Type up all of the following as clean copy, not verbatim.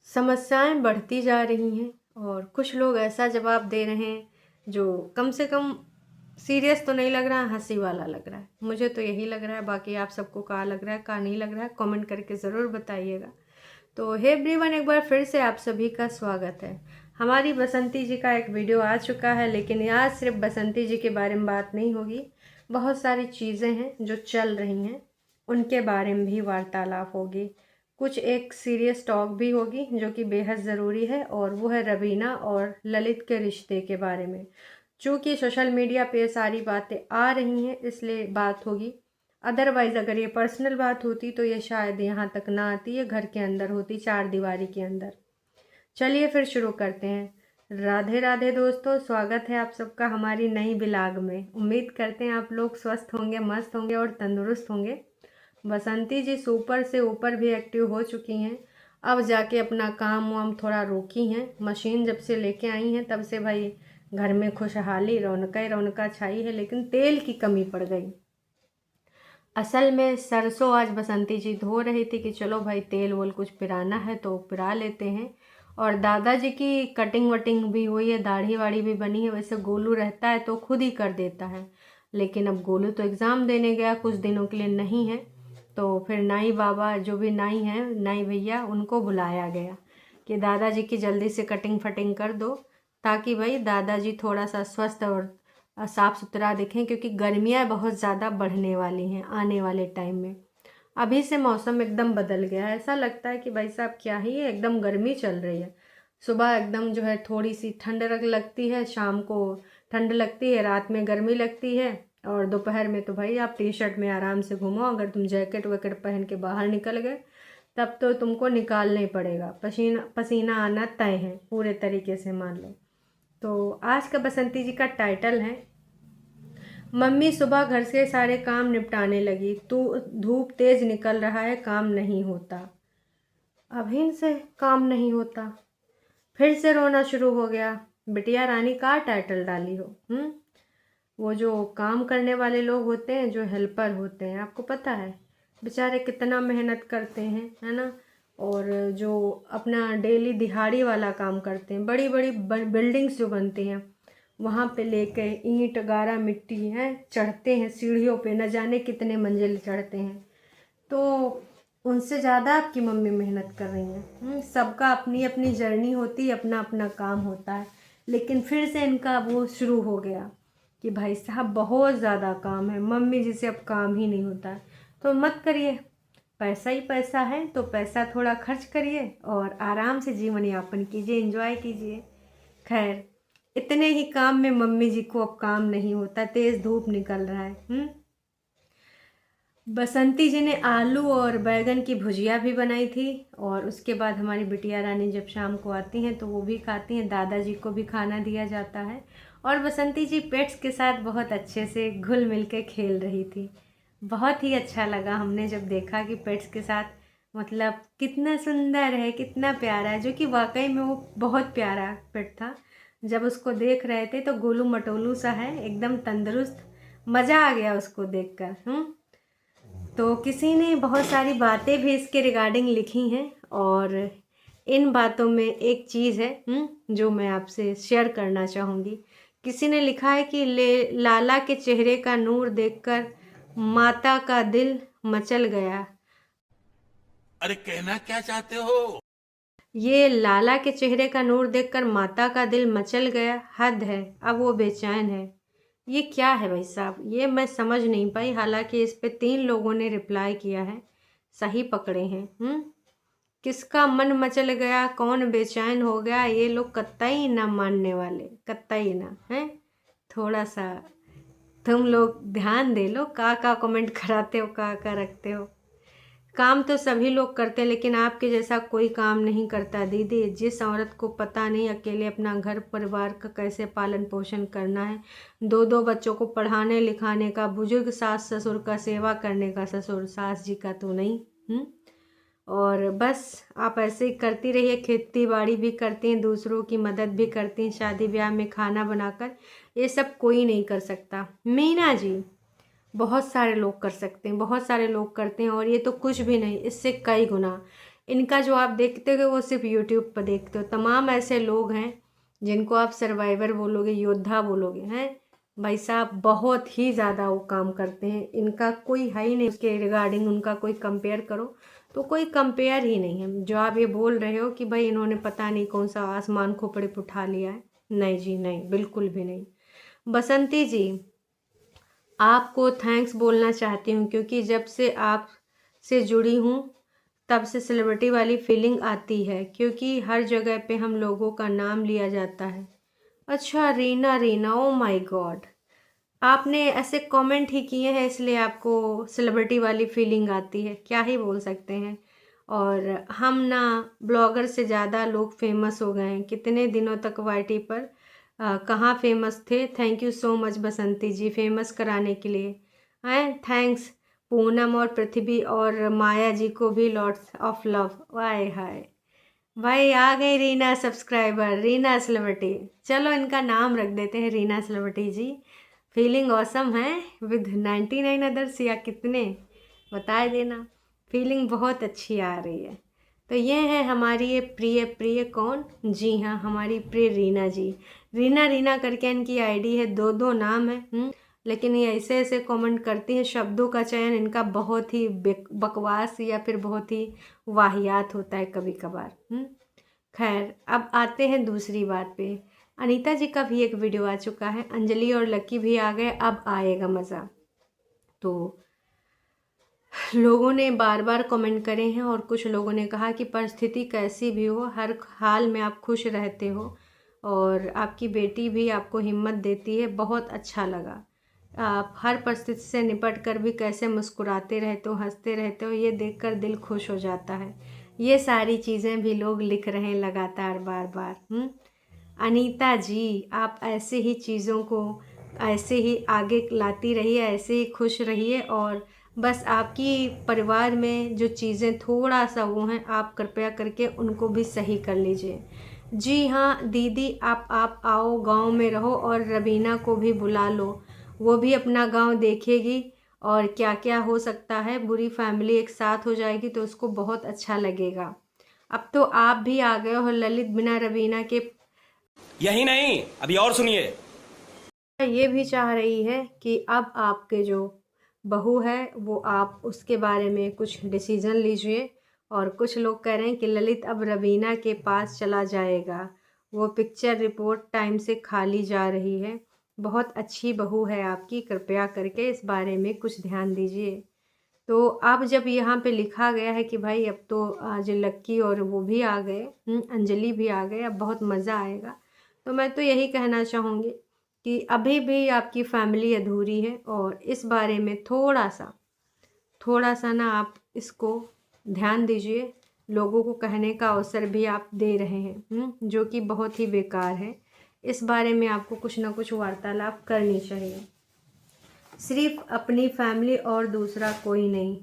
समस्याएं बढ़ती जा रही हैं और कुछ लोग ऐसा जवाब दे रहे हैं जो कम से कम सीरियस तो नहीं लग रहा है, हंसी वाला लग रहा है। मुझे तो यही लग रहा है, बाकी आप सबको क्या लग रहा है क्या नहीं लग रहा है कमेंट करके ज़रूर बताइएगा। तो हे एवरीवन, एक बार फिर से आप सभी का स्वागत है। हमारी बसंती जी का एक वीडियो आ चुका है, लेकिन आज सिर्फ बसंती जी के बारे में बात नहीं होगी। बहुत सारी चीज़ें हैं जो चल रही हैं, उनके बारे में भी वार्तालाप होगी। कुछ एक सीरियस टॉक भी होगी जो कि बेहद ज़रूरी है, और वो है रवीना और ललित के रिश्ते के बारे में। चूँकि सोशल मीडिया पे सारी बातें आ रही हैं इसलिए बात होगी। अदरवाइज़ अगर ये पर्सनल बात होती तो ये शायद यहाँ तक ना आती, ये घर के अंदर होती, चार दीवारी के अंदर। चलिए फिर शुरू करते हैं। राधे राधे दोस्तों, स्वागत है आप सबका हमारी नई ब्लॉग में। उम्मीद करते हैं आप लोग स्वस्थ होंगे, मस्त होंगे और तंदुरुस्त होंगे। बसंती जी सुपर से ऊपर भी एक्टिव हो चुकी हैं। अब जाके अपना काम वाम थोड़ा रोकी हैं। मशीन जब से लेके आई हैं तब से भाई घर में खुशहाली रौनका छाई है, लेकिन तेल की कमी पड़ गई। असल में सरसों आज बसंती जी धो रही थी कि चलो भाई तेल वोल कुछ पिराना है तो पिरा लेते हैं। और दादाजी की कटिंग वटिंग भी हुई है, दाढ़ी वाड़ी भी बनी है। वैसे गोलू रहता है तो खुद ही कर देता है, लेकिन अब गोलू तो एग्ज़ाम देने गया, कुछ दिनों के लिए नहीं है। तो फिर नाई बाबा, जो भी नाई हैं, नाई भैया, उनको बुलाया गया कि दादाजी की जल्दी से कटिंग फटिंग कर दो, ताकि भाई दादाजी थोड़ा सा स्वस्थ और साफ़ सुथरा दिखें, क्योंकि गर्मियाँ बहुत ज़्यादा बढ़ने वाली हैं आने वाले टाइम में। अभी से मौसम एकदम बदल गया है, ऐसा लगता है कि भाई साहब क्या ही है, एकदम गर्मी चल रही है। सुबह एकदम जो है थोड़ी सी ठंड लगती है, शाम को ठंड लगती है, रात में गर्मी लगती है, और दोपहर में तो भाई आप टी शर्ट में आराम से घूमो। अगर तुम जैकेट वैकेट पहन के बाहर निकल गए तब तो तुमको निकालना ही पड़ेगा, पसीना पसीना आना तय है पूरे तरीके से, मान लो। तो आज का बसंती जी का टाइटल है, मम्मी सुबह घर से सारे काम निपटाने लगी, तू धूप तेज निकल रहा है, काम नहीं होता। अभी से काम नहीं होता, फिर से रोना शुरू हो गया। बिटिया रानी का टाइटल डाली हो? वो जो काम करने वाले लोग होते हैं, जो हेल्पर होते हैं, आपको पता है बेचारे कितना मेहनत करते हैं, है ना। और जो अपना डेली दिहाड़ी वाला काम करते हैं, बड़ी बड़ी बिल्डिंग्स जो बनती हैं, वहाँ पे लेके ईंट गारा मिट्टी है चढ़ते हैं सीढ़ियों पे, न जाने कितने मंजिल चढ़ते हैं। तो उनसे ज़्यादा आपकी मम्मी मेहनत कर रही हैं। सबका अपनी अपनी जर्नी होती है, अपना अपना काम होता है, लेकिन फिर से इनका वो शुरू हो गया कि भाई साहब बहुत ज़्यादा काम है, मम्मी जी से अब काम ही नहीं होता है। तो मत करिए, पैसा ही पैसा है, तो पैसा थोड़ा खर्च करिए और आराम से जीवन यापन कीजिए, एंजॉय कीजिए। खैर, इतने ही काम में मम्मी जी को अब काम नहीं होता, तेज़ धूप निकल रहा है। बसंती जी ने आलू और बैगन की भुजिया भी बनाई थी, और उसके बाद हमारी बिटिया रानी जब शाम को आती हैं तो वो भी खाती हैं, दादाजी को भी खाना दिया जाता है। और बसंती जी पेट्स के साथ बहुत अच्छे से घुल मिल के खेल रही थी। बहुत ही अच्छा लगा हमने जब देखा कि पेट्स के साथ मतलब कितना सुंदर है, कितना प्यारा है, जो कि वाकई में वो बहुत प्यारा पेट था। जब उसको देख रहे थे तो गोलू मटोलू सा है, एकदम तंदुरुस्त, मज़ा आ गया उसको देखकर। तो किसी ने बहुत सारी बातें भी इसके रिगार्डिंग लिखी हैं, और इन बातों में एक चीज़ है जो मैं आपसे शेयर करना चाहूँगी। किसी ने लिखा है कि लाला के चेहरे का नूर देखकर माता का दिल मचल गया। अरे कहना क्या चाहते हो? ये लाला के चेहरे का नूर देखकर माता का दिल मचल गया, हद है, अब वो बेचैन है। ये क्या है भाई साहब, ये मैं समझ नहीं पाई। हालांकि इस पे 3 लोगों ने रिप्लाई किया है, सही पकड़े हैं। किसका मन मचल गया, कौन बेचैन हो गया, ये लोग कतई ना मानने वाले, कतई ना हैं। थोड़ा सा तुम लोग ध्यान दे लो, का कमेंट कराते हो, का रखते हो। काम तो सभी लोग करते हैं, लेकिन आपके जैसा कोई काम नहीं करता दीदी। जिस औरत को पता नहीं अकेले अपना घर परिवार का कैसे पालन पोषण करना है, 2-2 बच्चों को पढ़ाने लिखाने का, बुजुर्ग सास ससुर का सेवा करने का, ससुर सास जी का तो नहीं। और बस आप ऐसे ही करती रहिए, खेती बाड़ी भी करती हैं, दूसरों की मदद भी करती हैं, शादी ब्याह में खाना बनाकर, ये सब कोई नहीं कर सकता। मीना जी, बहुत सारे लोग कर सकते हैं, बहुत सारे लोग करते हैं, और ये तो कुछ भी नहीं, इससे कई गुना। इनका जो आप देखते हो वो सिर्फ यूट्यूब पर देखते हो। तमाम ऐसे लोग हैं जिनको आप सर्वाइवर बोलोगे, योद्धा बोलोगे, हैं भाई साहब, बहुत ही ज़्यादा वो काम करते हैं। इनका कोई है ही नहीं उसके रिगार्डिंग, उनका कोई कंपेयर करो तो कोई कंपेयर ही नहीं है। जो आप ये बोल रहे हो कि भाई इन्होंने पता नहीं कौन सा आसमान खोपड़े पे उठा लिया है, नहीं जी नहीं, बिल्कुल भी नहीं। बसंती जी, आपको थैंक्स बोलना चाहती हूँ क्योंकि जब से आप से जुड़ी हूँ तब से सेलिब्रिटी वाली फीलिंग आती है, क्योंकि हर जगह पे हम लोगों का नाम लिया जाता है। अच्छा Reena, Reena, oh my God, आपने ऐसे कमेंट ही किए हैं इसलिए आपको सेलिब्रिटी वाली फीलिंग आती है, क्या ही बोल सकते हैं। और हम ना ब्लॉगर से ज़्यादा लोग फेमस हो गए हैं। कितने दिनों तक वाईटी पर कहाँ फेमस थे। Thank you so much Basanti ji famous कराने के लिए, हैं थैंक्स। पूनम और पृथ्वी और माया जी को भी लॉट्स ऑफ लव। वाय हाय भाई, आ गई रीना सब्सक्राइबर, रीना सेलिब्रिटी। चलो इनका नाम रख देते हैं रीना सेलिब्रिटी जी। फीलिंग ऑसम है विद 99 अदर्स, या कितने बता देना। फीलिंग बहुत अच्छी आ रही है। तो ये है हमारी ये प्रिय प्रिय कौन, जी हाँ हमारी प्रिय रीना जी। रीना रीना करके इनकी आईडी है, दो दो नाम है। लेकिन ये ऐसे ऐसे कमेंट करती हैं, शब्दों का चयन इनका बहुत ही बकवास या फिर बहुत ही वाहियात होता है कभी कभार। खैर, अब आते हैं दूसरी बात पे। अनीता जी का भी एक वीडियो आ चुका है, अंजलि और लक्की भी आ गए, अब आएगा मज़ा। तो लोगों ने बार बार कमेंट करे हैं और कुछ लोगों ने कहा कि परिस्थिति कैसी भी हो, हर हाल में आप खुश रहते हो और आपकी बेटी भी आपको हिम्मत देती है, बहुत अच्छा लगा। आप हर परिस्थिति से निपट कर भी कैसे मुस्कुराते रहते हो, हंसते रहते हो, ये देखकर दिल खुश हो जाता है। ये सारी चीज़ें भी लोग लिख रहे हैं लगातार बार बार। अनीता जी, आप ऐसे ही चीज़ों को ऐसे ही आगे लाती रहिए, ऐसे ही खुश रहिए, और बस आपकी परिवार में जो चीज़ें थोड़ा सा वो हैं, आप कृपया करके उनको भी सही कर लीजिए। जी हाँ दीदी, आप आओ, गांव में रहो और रवीना को भी बुला लो, वो भी अपना गांव देखेगी और क्या क्या हो सकता है, बुरी फैमिली एक साथ हो जाएगी तो उसको बहुत अच्छा लगेगा। अब तो आप भी आ गए हो ललित बिना रवीना के। यही नहीं, अभी और सुनिए। ये भी चाह रही है कि अब आपके जो बहू है वो आप उसके बारे में कुछ डिसीज़न लीजिए, और कुछ लोग कह रहे हैं कि ललित अब रवीना के पास चला जाएगा, वो पिक्चर रिपोर्ट टाइम से खाली जा रही है। बहुत अच्छी बहू है आपकी, कृपया करके इस बारे में कुछ ध्यान दीजिए। तो अब जब यहाँ पे लिखा गया है कि भाई अब तो आज लक्की और वो भी आ गए, अंजलि भी आ गए, अब बहुत मज़ा आएगा, तो मैं तो यही कहना चाहूँगी कि अभी भी आपकी फैमिली अधूरी है और इस बारे में थोड़ा सा ना आप इसको ध्यान दीजिए। लोगों को कहने का अवसर भी आप दे रहे हैं, जो कि बहुत ही बेकार है। इस बारे में आपको कुछ ना कुछ वार्तालाप करनी चाहिए, सिर्फ अपनी फैमिली और दूसरा कोई नहीं।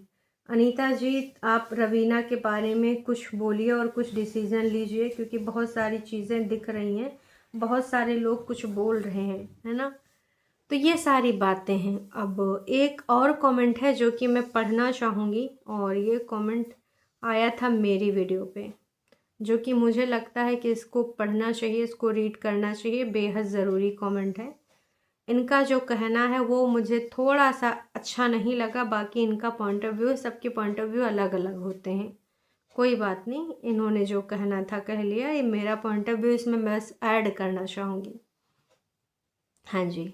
अनीता जी, आप रवीना के बारे में कुछ बोलिए और कुछ डिसीज़न लीजिए, क्योंकि बहुत सारी चीज़ें दिख रही हैं, बहुत सारे लोग कुछ बोल रहे हैं, है ना। तो ये सारी बातें हैं। अब एक और कमेंट है जो कि मैं पढ़ना चाहूँगी, और ये कमेंट आया था मेरी वीडियो पे, जो कि मुझे लगता है कि इसको पढ़ना चाहिए, इसको रीड करना चाहिए, बेहद ज़रूरी कमेंट है। इनका जो कहना है वो मुझे थोड़ा सा अच्छा नहीं लगा, बाकी इनका पॉइंट ऑफ व्यू, सबके पॉइंट ऑफ व्यू अलग अलग होते हैं, कोई बात नहीं। इन्होंने जो कहना था कह लिया, ये मेरा पॉइंट ऑफ व्यू इसमें बस ऐड करना चाहूँगी। हाँ जी,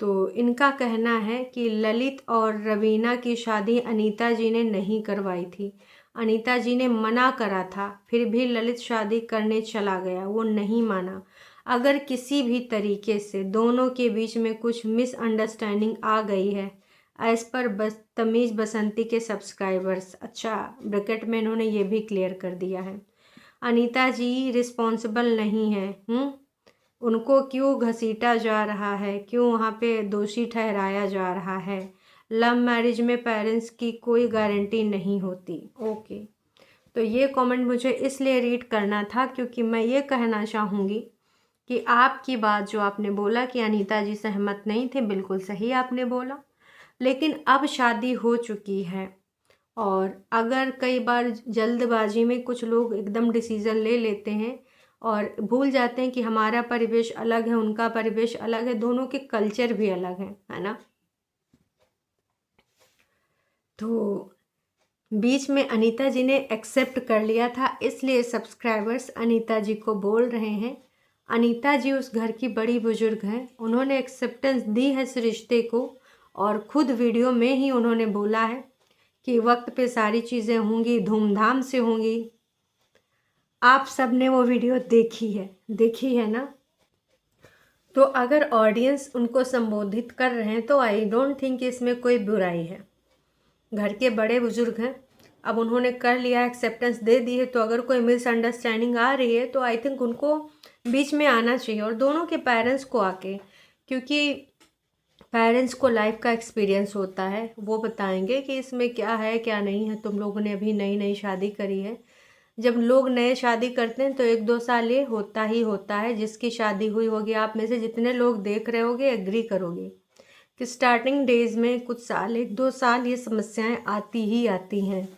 तो इनका कहना है कि ललित और रवीना की शादी अनीता जी ने नहीं करवाई थी, अनीता जी ने मना करा था, फिर भी ललित शादी करने चला गया, वो नहीं माना। अगर किसी भी तरीके से दोनों के बीच में कुछ मिसअंडरस्टैंडिंग आ गई है, एज पर बदतमीज बसंती के सब्सक्राइबर्स, अच्छा ब्रैकेट में इन्होंने ये भी क्लियर कर दिया है, अनीता जी रिस्पॉन्सिबल नहीं है। उनको क्यों घसीटा जा रहा है, क्यों वहाँ पे दोषी ठहराया जा रहा है। लव मैरिज में पेरेंट्स की कोई गारंटी नहीं होती। ओके, तो ये कमेंट मुझे इसलिए रीड करना था क्योंकि मैं ये कहना चाहूँगी कि आपकी बात जो आपने बोला कि अनीता जी सहमत नहीं थे, बिल्कुल सही आपने बोला, लेकिन अब शादी हो चुकी है और अगर कई बार जल्दबाजी में कुछ लोग एकदम डिसीज़न ले लेते हैं और भूल जाते हैं कि हमारा परिवेश अलग है, उनका परिवेश अलग है, दोनों के कल्चर भी अलग हैं, है ना। तो बीच में अनीता जी ने एक्सेप्ट कर लिया था, इसलिए सब्सक्राइबर्स अनीता जी को बोल रहे हैं। अनीता जी उस घर की बड़ी बुजुर्ग हैं, उन्होंने एक्सेप्टेंस दी है इस रिश्ते को, और खुद वीडियो में ही उन्होंने बोला है कि वक्त पे सारी चीज़ें होंगी, धूमधाम से होंगी। आप सब ने वो वीडियो देखी है ना। तो अगर ऑडियंस उनको संबोधित कर रहे हैं तो आई डोंट थिंक इसमें कोई बुराई है। घर के बड़े बुजुर्ग हैं, अब उन्होंने कर लिया, एक्सेप्टेंस दे दी है, तो अगर कोई मिसअंडरस्टैंडिंग आ रही है तो आई थिंक उनको बीच में आना चाहिए, और दोनों के पेरेंट्स को आके, क्योंकि पेरेंट्स को लाइफ का एक्सपीरियंस होता है, वो बताएंगे कि इसमें क्या है क्या नहीं है। तुम लोगों ने अभी नई नई शादी करी है, जब लोग नए शादी करते हैं तो 1-2 साल ये होता ही होता है। जिसकी शादी हुई होगी, आप में से जितने लोग देख रहे होंगे एग्री करोगे कि स्टार्टिंग डेज में कुछ साल, 1-2 साल ये समस्याएं आती ही आती हैं।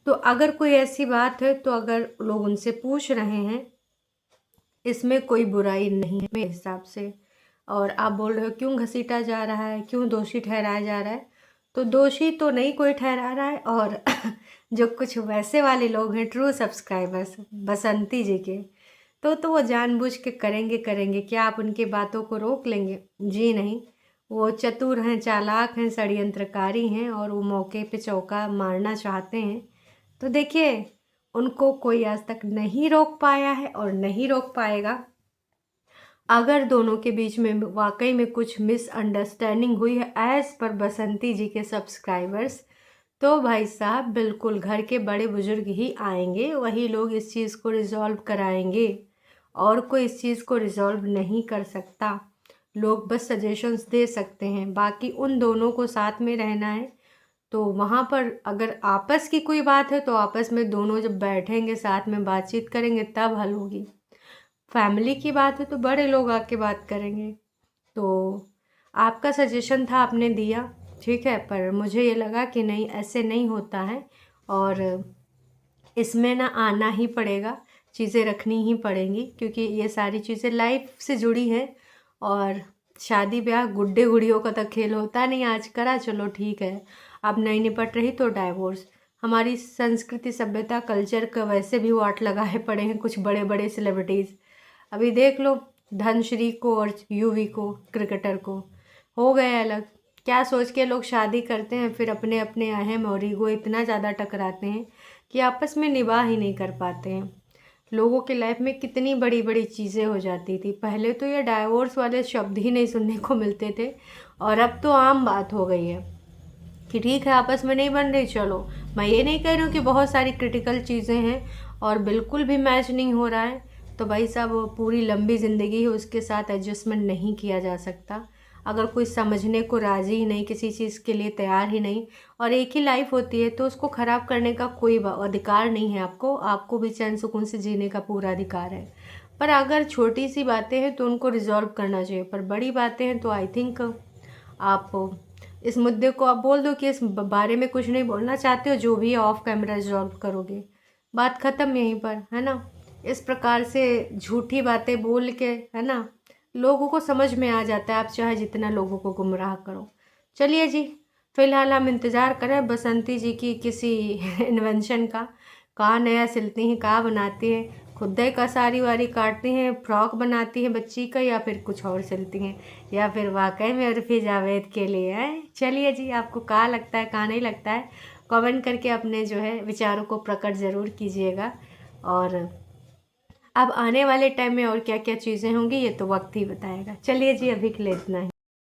तो अगर कोई ऐसी बात है तो अगर लोग उनसे पूछ रहे हैं, इसमें कोई बुराई नहीं है मेरे हिसाब से। और आप बोल रहे हो क्यों घसीटा जा रहा है, क्यों दोषी ठहराया जा रहा है, तो दोषी तो नहीं कोई ठहरा रहा है। और जो कुछ वैसे वाले लोग हैं ट्रू सब्सक्राइबर्स बसंती जी के, तो वो जानबूझ के करेंगे। क्या आप उनकी बातों को रोक लेंगे? जी नहीं। वो चतुर हैं, चालाक हैं, षड्यंत्रकारी हैं, और वो मौके पे चौका मारना चाहते हैं। तो देखिए, उनको कोई आज तक नहीं रोक पाया है और नहीं रोक पाएगा। अगर दोनों के बीच में वाकई में कुछ मिसअंडरस्टैंडिंग हुई है एज़ पर बसंती जी के सब्सक्राइबर्स, तो भाई साहब बिल्कुल घर के बड़े बुजुर्ग ही आएंगे, वही लोग इस चीज़ को रिजॉल्व कराएंगे, और कोई इस चीज़ को रिजॉल्व नहीं कर सकता। लोग बस सजेशंस दे सकते हैं, बाकी उन दोनों को साथ में रहना है। तो वहाँ पर अगर आपस की कोई बात है तो आपस में दोनों जब बैठेंगे, साथ में बातचीत करेंगे, तब हल होगी। फैमिली की बात है तो बड़े लोग आके बात करेंगे। तो आपका सजेशन था, आपने दिया, ठीक है, पर मुझे ये लगा कि नहीं, ऐसे नहीं होता है, और इसमें ना आना ही पड़ेगा, चीज़ें रखनी ही पड़ेंगी, क्योंकि ये सारी चीज़ें लाइफ से जुड़ी हैं। और शादी ब्याह गुड्डे गुड़ियों का तो खेल होता नहीं, आज करा चलो ठीक है, अब नहीं निपट रही तो डाइवोर्स। हमारी संस्कृति, सभ्यता, कल्चर का वैसे भी वाट लगाए पड़े हैं कुछ बड़े बड़े सेलिब्रिटीज़। अभी देख लो धनश्री को और यूवी को, क्रिकेटर को, हो गए अलग। क्या सोच के लोग शादी करते हैं, फिर अपने अपने अहम और ईगो इतना ज़्यादा टकराते हैं कि आपस में निभा ही नहीं कर पाते हैं। लोगों के लाइफ में कितनी बड़ी बड़ी चीज़ें हो जाती थी। पहले तो ये डाइवोर्स वाले शब्द ही नहीं सुनने को मिलते थे, और अब तो आम बात हो गई है कि ठीक है आपस में नहीं बन रही, चलो। मैं ये नहीं कह रही हूँ कि बहुत सारी क्रिटिकल चीज़ें हैं और बिल्कुल भी मैच नहीं हो रहा है, तो भाई साहब पूरी लंबी ज़िंदगी है, उसके साथ एडजस्टमेंट नहीं किया जा सकता। अगर कोई समझने को राज़ी ही नहीं, किसी चीज़ के लिए तैयार ही नहीं, और एक ही लाइफ होती है, तो उसको ख़राब करने का कोई अधिकार नहीं है आपको भी चैन सुकून से जीने का पूरा अधिकार है। पर अगर छोटी सी बातें हैं तो उनको रिजॉल्व करना चाहिए, पर बड़ी बातें हैं तो आई थिंक आप इस मुद्दे को आप बोल दो कि इस बारे में कुछ नहीं बोलना चाहते हो, जो भी है ऑफ कैमरा रिजॉल्व करोगे, बात ख़त्म यहीं पर, है ना। इस प्रकार से झूठी बातें बोल के, है ना, लोगों को समझ में आ जाता है, आप चाहे जितना लोगों को गुमराह करो। चलिए जी, फ़िलहाल हम इंतज़ार करें बसंती जी की किसी इन्वेंशन का, कहाँ नया सिलती हैं, कहाँ बनाती हैं, खुद ही का साड़ी वाड़ी काटती हैं, फ्रॉक बनाती हैं बच्ची का, या फिर कुछ और सिलती हैं, या फिर वाकई में उर्फी जावेद के लिए है। चलिए जी, आपको कहाँ लगता है, कहाँ नहीं लगता है, कमेंट करके अपने जो है विचारों को प्रकट ज़रूर कीजिएगा। और अब आने वाले टाइम में और क्या क्या चीज़ें होंगी ये तो वक्त ही बताएगा। चलिए जी, अभी के लिए इतना ही।